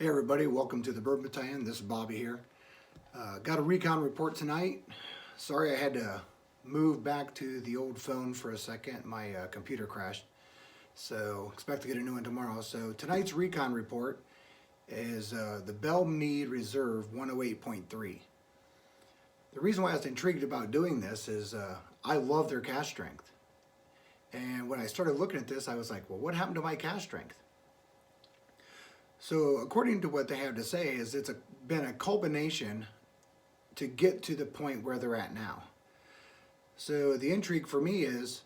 Hey everybody, welcome to the Bourbon Battalion. This is Bobby here. Got a recon report tonight. Sorry I had to move back to the old phone for a second. My computer crashed. So expect to get a new one tomorrow. So tonight's recon report is the Belle Meade Reserve 108.3. The reason why I was intrigued about doing this is I love their cask strength. And when I started looking at this, I was like, well, what happened to my cask strength? So according to what they have to say is it's been a culmination to get to the point where they're at now. So the intrigue for me is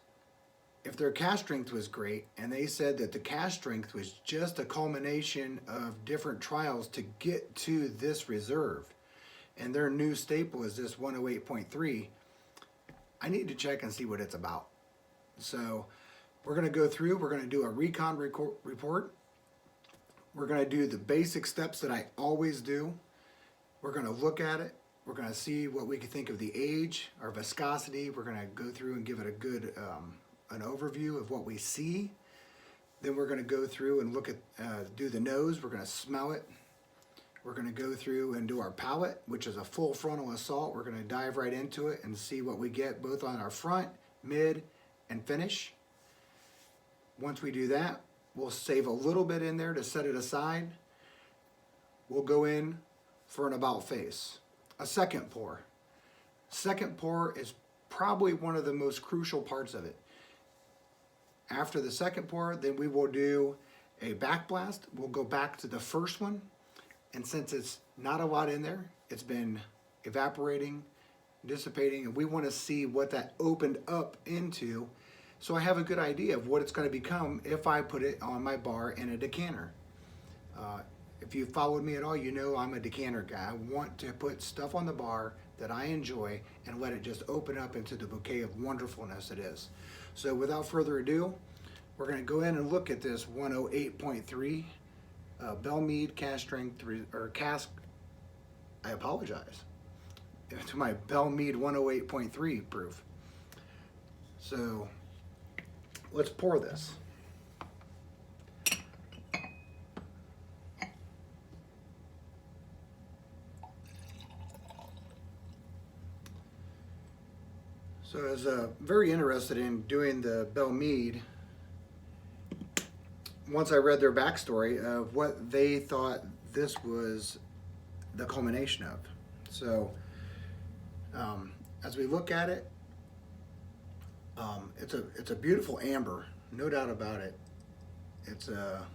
if their cask strength was great and they said that the cask strength was just a culmination of different trials to get to this reserve and their new staple is this 108.3, I need to check and see what it's about. So we're going to go through, we're going to do a recon report. We're going to do the basic steps that I always do. We're going to look at it. We're going to see what we can think of the age, our viscosity. We're going to go through and give it a good an overview of what we see. Then we're going to go through and look at, do the nose. We're going to smell it. We're going to go through and do our palate, which is a full frontal assault. We're going to dive right into it and see what we get both on our front, mid, and finish. Once we do that, we'll save a little bit in there to set it aside. We'll go in for an about face. A second pour. Second pour is probably one of the most crucial parts of it. After the second pour, then we will do a back blast. We'll go back to the first one. And since it's not a lot in there, it's been evaporating, dissipating, and we want to see what that opened up into. So I have a good idea of what it's going to become if I put it on my bar in a decanter. If you've followed me at all, you know I'm a decanter guy. I want to put stuff on the bar that I enjoy and let it just open up into the bouquet of wonderfulness it is. So without further ado, we're going to go in and look at this 108.3 Belle Meade cask strength, or cask, I apologize, to my Belle Meade 108.3 proof. So let's pour this. So I was very interested in doing the Belle Meade once I read their backstory of what they thought this was the culmination of. So as we look at it, it's a beautiful amber, no doubt about it. It's a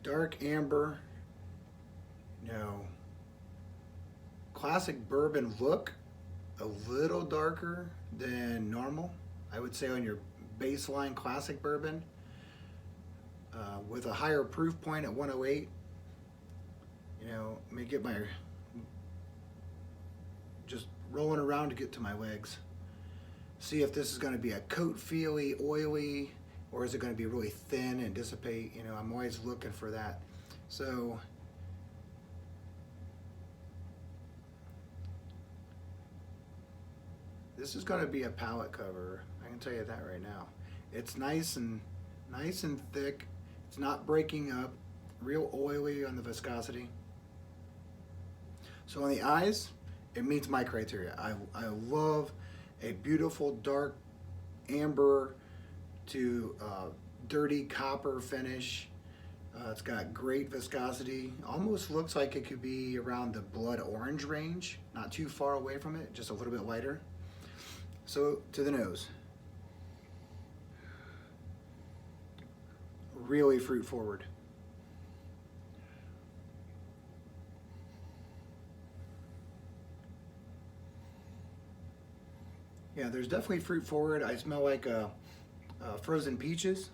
dark amber, classic bourbon look, a little darker than normal. I would say on your baseline classic bourbon, with a higher proof point at 108. Let me get my, just rolling around to get to my legs. See if this is going to be a coat feely, oily, or is it going to be really thin and dissipate? I'm always looking for that. So this is going to be a palate cover. I can tell you that right now. It's nice and thick. It's not breaking up. Real oily on the viscosity. So on the eyes, it meets my criteria. I love a beautiful dark amber to dirty copper finish. It's got great viscosity. Almost looks like it could be around the blood orange range. Not too far away from it, just a little bit lighter. So to the nose. Really fruit forward. Yeah, there's definitely fruit forward. I smell like frozen peaches.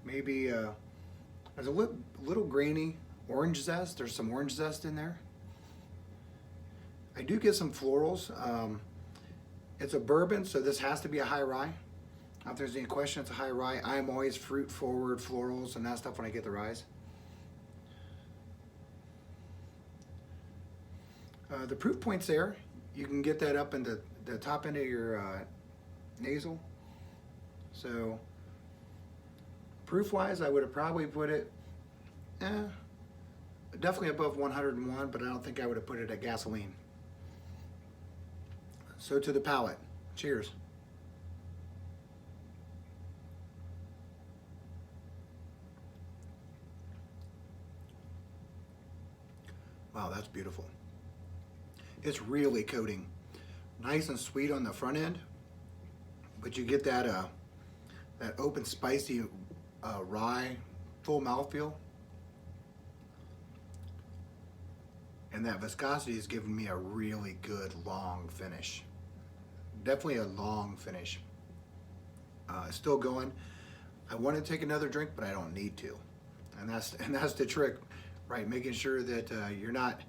Maybe there's a little grainy orange zest. There's some orange zest in there. I do get some florals. It's a bourbon, so this has to be a high rye. If there's any question, it's a high rye. I'm always fruit forward, florals, and that stuff when I get the ryes. The proof point's there. You can get that up in the top end of your nasal. So proof-wise, I would have probably put it Eh, definitely above 101, but I don't think I would have put it at gasoline. So to the palate. Cheers. Wow, that's beautiful. It's really coating. Nice and sweet on the front end, but you get that open spicy rye full mouthfeel, and that viscosity is giving me a really good long finish. Definitely a long finish. It's still going. I want to take another drink, but I don't need to, and that's the trick, right? Making sure that you're not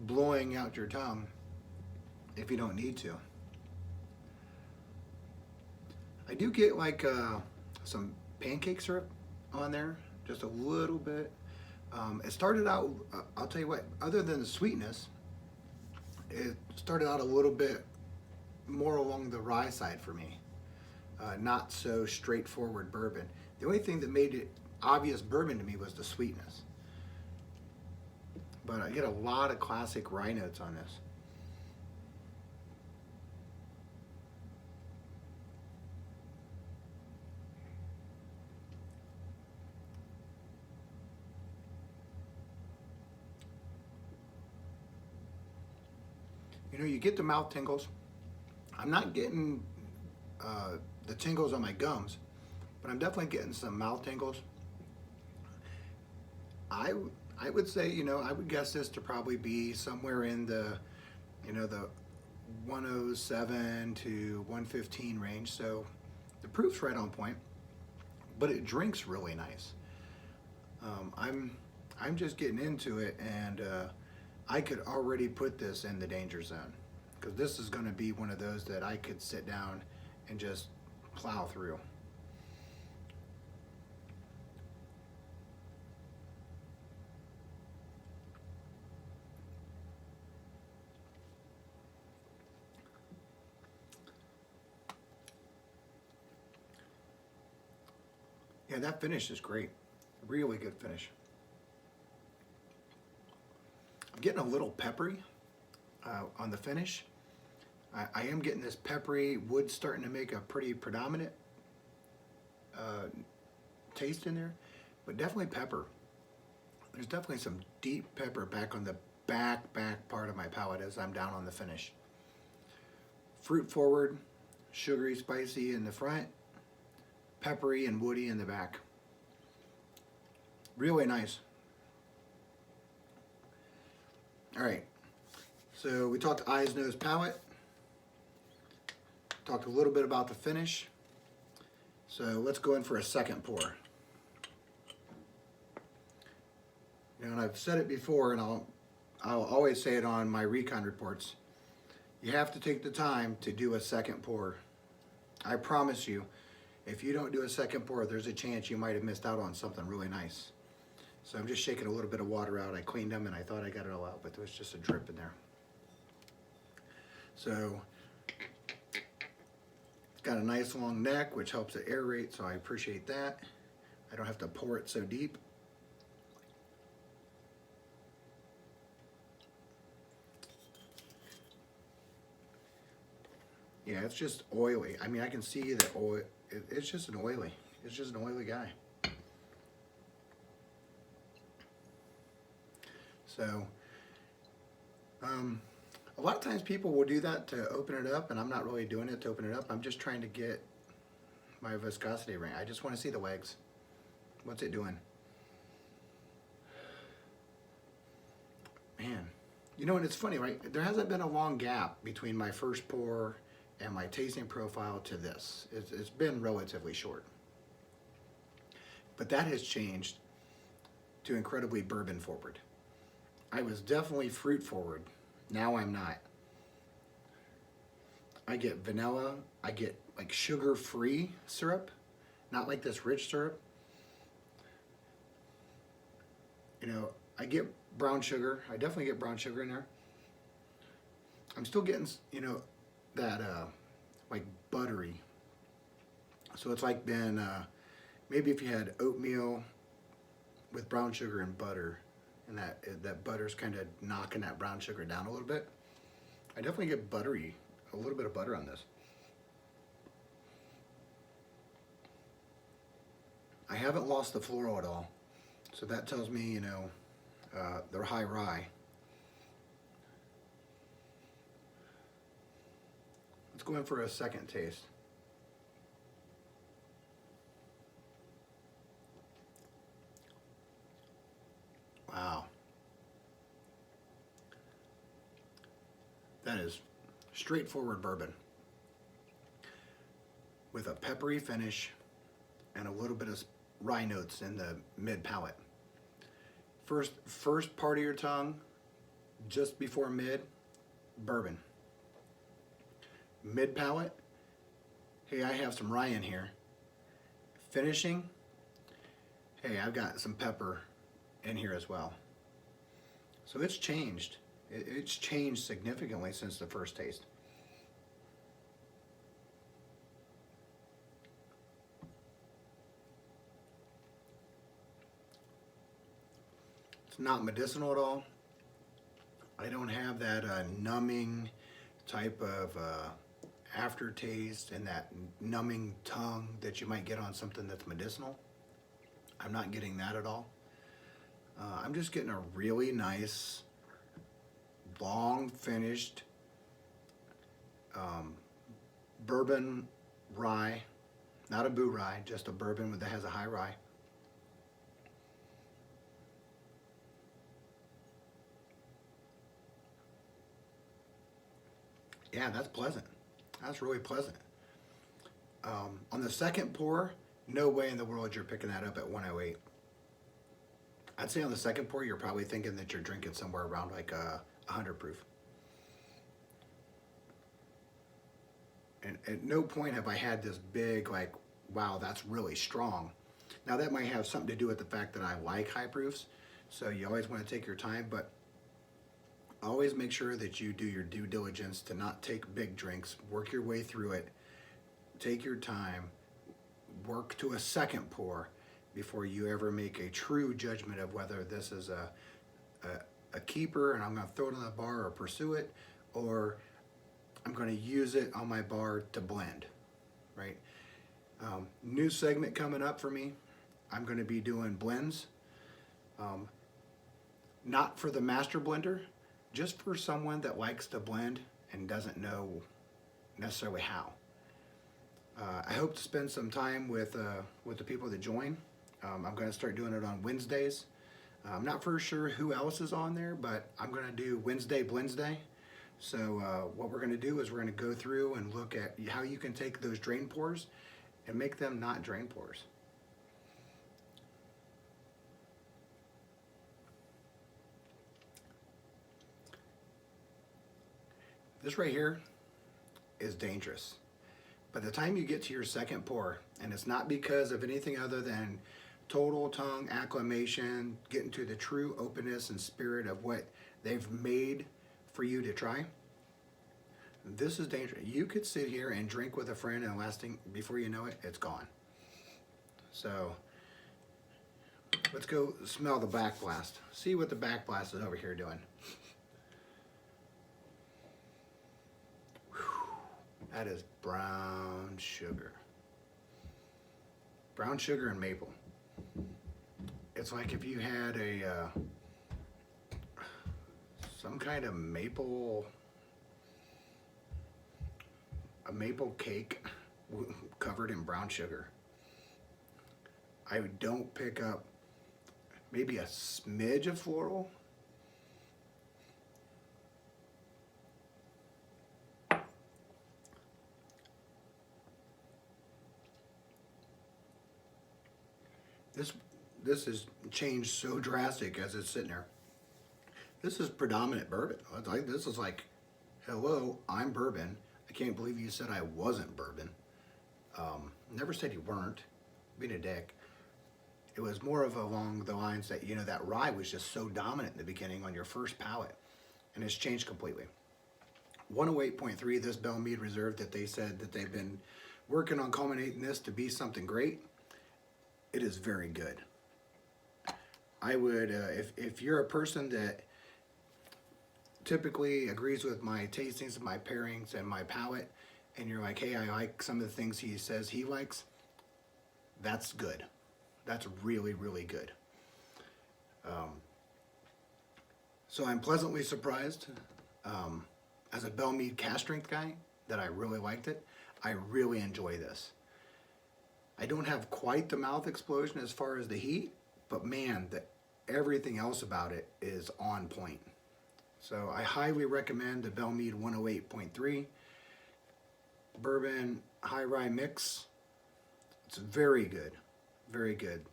blowing out your tongue if you don't need to. I do get like some pancake syrup on there, just a little bit. It started out, I'll tell you what, other than the sweetness, it started out a little bit more along the rye side for me. Not so straightforward bourbon. The only thing that made it obvious bourbon to me was the sweetness. But I get a lot of classic rye notes on this. You know, you get the mouth tingles. I'm not getting the tingles on my gums, but I'm definitely getting some mouth tingles. I I would say, you know, I would guess this to probably be somewhere in the, you know, the 107 to 115 range. So the proof's right on point, but it drinks really nice. I'm just getting into it, and I could already put this in the danger zone, because this is going to be one of those that I could sit down and just plow through. Yeah, that finish is great. Really good finish. I'm getting a little peppery on the finish. I am getting this peppery wood starting to make a pretty predominant taste in there, but definitely pepper. There's definitely some deep pepper back on the back part of my palate as I'm down on the finish. Fruit forward, sugary, spicy in the front, peppery and woody in the back. Really nice. All right, so we talked eyes, nose, palate. Talked a little bit about the finish. So let's go in for a second pour. You know, and I've said it before, and I'll always say it on my Recon reports. You have to take the time to do a second pour. I promise you, if you don't do a second pour, there's a chance you might have missed out on something really nice. So I'm just shaking a little bit of water out. I cleaned them and I thought I got it all out, but there was just a drip in there. So it's got a nice long neck, which helps it aerate, so I appreciate that. I don't have to pour it so deep. Yeah, it's just oily. I mean, I can see the oil. It's just an oily. It's just an oily guy. So, a lot of times people will do that to open it up, and I'm not really doing it to open it up. I'm just trying to get my viscosity right. I just want to see the legs. What's it doing? Man, you know, and it's funny, right? There hasn't been a long gap between my first pour and my tasting profile to this. It's been relatively short. But that has changed to incredibly bourbon forward. I was definitely fruit forward. Now I'm not. I get vanilla. I get like sugar-free syrup, not like this rich syrup. You know, I get brown sugar. I definitely get brown sugar in there. I'm still getting, you know, that like buttery. So it's like been maybe if you had oatmeal with brown sugar and butter, and that butter's kind of knocking that brown sugar down a little bit. I definitely get a little bit of butter on this. I haven't lost the floral at all, so that tells me, you know, they're high rye. Let's go in for a second taste. Wow. That is straightforward bourbon with a peppery finish and a little bit of rye notes in the mid palate. First part of your tongue, just before mid, bourbon. Mid palate, hey, I have some rye in here. Finishing, hey, I've got some pepper in here as well. So it's changed. It's changed significantly since the first taste. It's not medicinal at all. I don't have that numbing type of aftertaste and that numbing tongue that you might get on something that's medicinal. I'm not getting that at all. I'm just getting a really nice, long finished bourbon rye, not a boo rye, just a bourbon that has a high rye. Yeah, that's pleasant. That's really pleasant. On the second pour, no way in the world you're picking that up at 108. I'd say on the second pour, you're probably thinking that you're drinking somewhere around like 100 proof. And at no point have I had this big, like, wow, that's really strong. Now that might have something to do with the fact that I like high proofs, so you always want to take your time, but always make sure that you do your due diligence to not take big drinks. Work your way through it. Take your time. Work to a second pour before you ever make a true judgment of whether this is a keeper and I'm going to throw it on the bar or pursue it, or I'm going to use it on my bar to blend, right? New segment coming up for me. I'm going to be doing blends. Not for the master blender, just for someone that likes to blend and doesn't know necessarily how. I hope to spend some time with the people that join. I'm going to start doing it on Wednesdays. I'm not for sure who else is on there, but I'm going to do Wednesday Blends Day. So what we're going to do is we're going to go through and look at how you can take those drain pours and make them not drain pours. This right here is dangerous. By the time you get to your second pour, and it's not because of anything other than total tongue acclimation, getting to the true openness and spirit of what they've made for you to try, this is dangerous. You could sit here and drink with a friend and before you know it, it's gone. So let's go smell the back blast. See what the back blast is over here doing. That is brown sugar. Brown sugar and maple. It's like if you had some kind of maple cake covered in brown sugar. I don't pick up maybe a smidge of floral. This has changed so drastic as it's sitting there. This is predominant bourbon. This is like, hello, I'm bourbon. I can't believe you said I wasn't bourbon. Never said you weren't. Being a dick. It was more of along the lines that, you know, that rye was just so dominant in the beginning on your first palate, and it's changed completely. 108.3, this Belle Meade Reserve that they said that they've been working on culminating this to be something great. It is very good. I would, if you're a person that typically agrees with my tastings and my pairings and my palate, and you're like, hey, I like some of the things he says he likes, that's good. That's really, really good. So I'm pleasantly surprised, as a Belle Meade cask strength guy, that I really liked it. I really enjoy this. I don't have quite the mouth explosion as far as the heat, but man, everything else about it is on point. So I highly recommend the Belle Meade 108.3 bourbon high rye mix. It's very good, very good.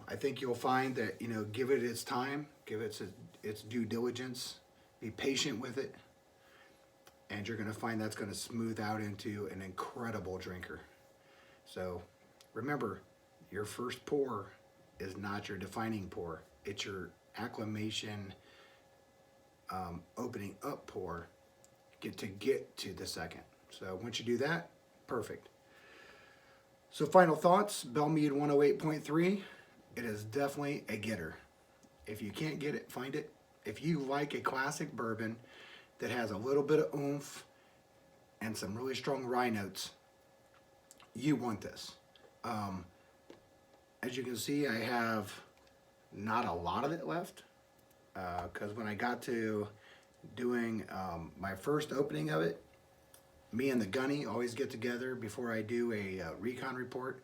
I think you'll find that, you know, give it its time, give it its due diligence, be patient with it, and you're going to find that's going to smooth out into an incredible drinker. So remember, your first pour is not your defining pour. It's your acclimation, opening up pour get to the second. So once you do that, perfect. So final thoughts, Belle Meade 108.3, it is definitely a getter. If you can't get it, find it. If you like a classic bourbon that has a little bit of oomph and some really strong rye notes, you want this. As you can see, I have not a lot of it left, because when I got to doing my first opening of it, me and the gunny always get together before I do a recon report,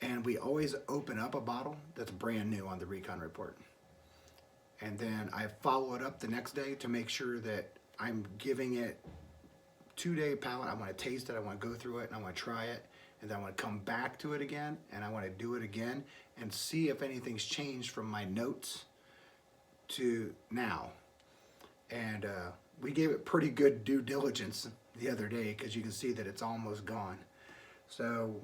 and we always open up a bottle that's brand new on the recon report, and then I follow it up the next day to make sure that I'm giving it 2-day palate. I want to taste it, I want to go through it, and I want to try it, and then I want to come back to it again, and I want to do it again and see if anything's changed from my notes to now. And we gave it pretty good due diligence the other day, because you can see that it's almost gone. So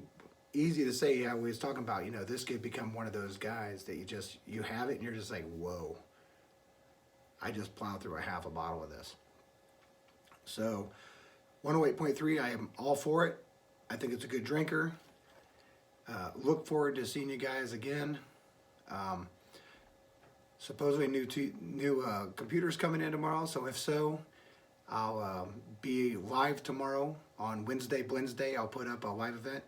easy to say, I was talking about, you know, this could become one of those guys that you have it and you're just like, whoa, I just plowed through a half a bottle of this. So 108.3, I am all for it. I think it's a good drinker. Look forward to seeing you guys again. Supposedly new computers coming in tomorrow, so if so, I'll be live tomorrow on Wednesday, Wednesday. I'll put up a live event.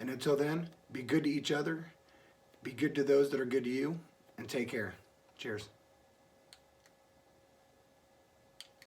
And until then, be good to each other, be good to those that are good to you, and take care. Cheers.